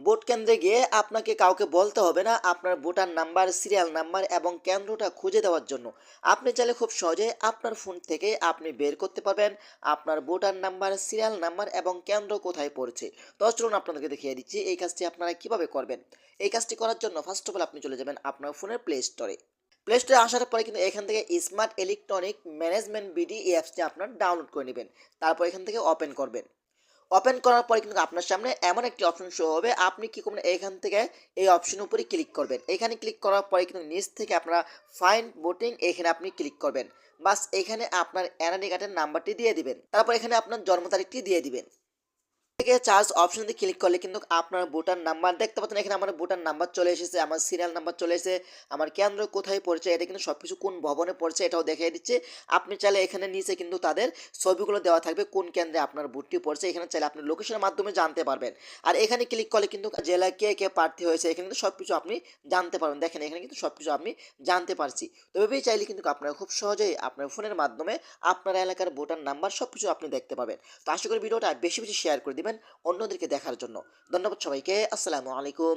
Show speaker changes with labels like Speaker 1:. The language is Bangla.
Speaker 1: ভোট কেন্দ্রে গিয়ে আপনাকে কাউকে বলতে হবে না আপনার ভোটার নাম্বার, সিরিয়াল নাম্বার এবং কেন্দ্রটা খুঁজে দেওয়ার জন্য। আপনি চাইলে খুব সহজেই আপনার ফোন থেকে আপনি বের করতে পারবেন আপনার ভোটার নাম্বার, সিরিয়াল নাম্বার এবং কেন্দ্র কোথায় পড়েছে। তো চলুন আপনাদেরকে দেখিয়ে দিচ্ছি এই কাজটি আপনারা কিভাবে করবেন। এই কাজটি করার জন্য ফার্স্ট অফ অল আপনি চলে যাবেন আপনার ফোনের প্লে স্টোরে। প্লে স্টোরে আসার পরে কিন্তু এখান থেকে স্মার্ট ইলেকট্রনিক ম্যানেজমেন্ট বিডি এই অ্যাপসটি আপনার ডাউনলোড করে নেবেন। তারপর এখান থেকে ওপেন করবেন। ওপেন করার পরে কিন্তু আপনার সামনে এমন একটি অপশন শো হবে। আপনি কি করবেন, এখান থেকে এই অপশনের উপরে ক্লিক করবেন। এখানে ক্লিক করার পরে কিন্তু নিচ থেকে আপনারা ফাইন্ড ভোটিং এখানে আপনি ক্লিক করবেন। বাস এখানে আপনার এনআইডি কার্ডের নাম্বারটি দিয়ে দিবেন। তারপর এখানে আপনার জন্ম তারিখটি দিয়ে দিবেন। থেকে চার্জ অপশন দিয়ে ক্লিক করলে কিন্তু আপনার ভোটার নাম্বার দেখতে পাচ্ছেন। এখানে আমার ভোটার নাম্বার চলে এসেছে, আমার সিরিয়াল নাম্বার চলে এসেছে, আমার কেন্দ্র কোথায় পড়ছে এটা কিন্তু সবকিছু কোন ভবনে পড়ছে এটাও দেখিয়ে দিচ্ছে। আপনি চাইলে এখানে নিচে কিন্তু তাদের ছবিগুলো দেওয়া থাকবে কোন কেন্দ্রে আপনার ভোটটি পড়ছে। এখানে চাইলে আপনি লোকেশনের মাধ্যমে জানতে পারবেন। আর এখানে ক্লিক করলে কিন্তু জেলায় কে কে প্রার্থী হয়েছে এখানে কিন্তু সবকিছু আপনি জানতে পারবেন। দেখেন এখানে কিন্তু সবকিছু আমি জানতে পারছি। তো এভাবেই চাইলে কিন্তু আপনারা খুব সহজেই আপনার ফোনের মাধ্যমে আপনার এলাকার ভোটার নাম্বার সবকিছু আপনি দেখতে পাবেন। তো আশা করি ভিডিওটা বেশি বেশি শেয়ার করে দিবেন অন্যদেরকে দেখার জন্য। ধন্যবাদ সবাইকে। আসসালামু আলাইকুম।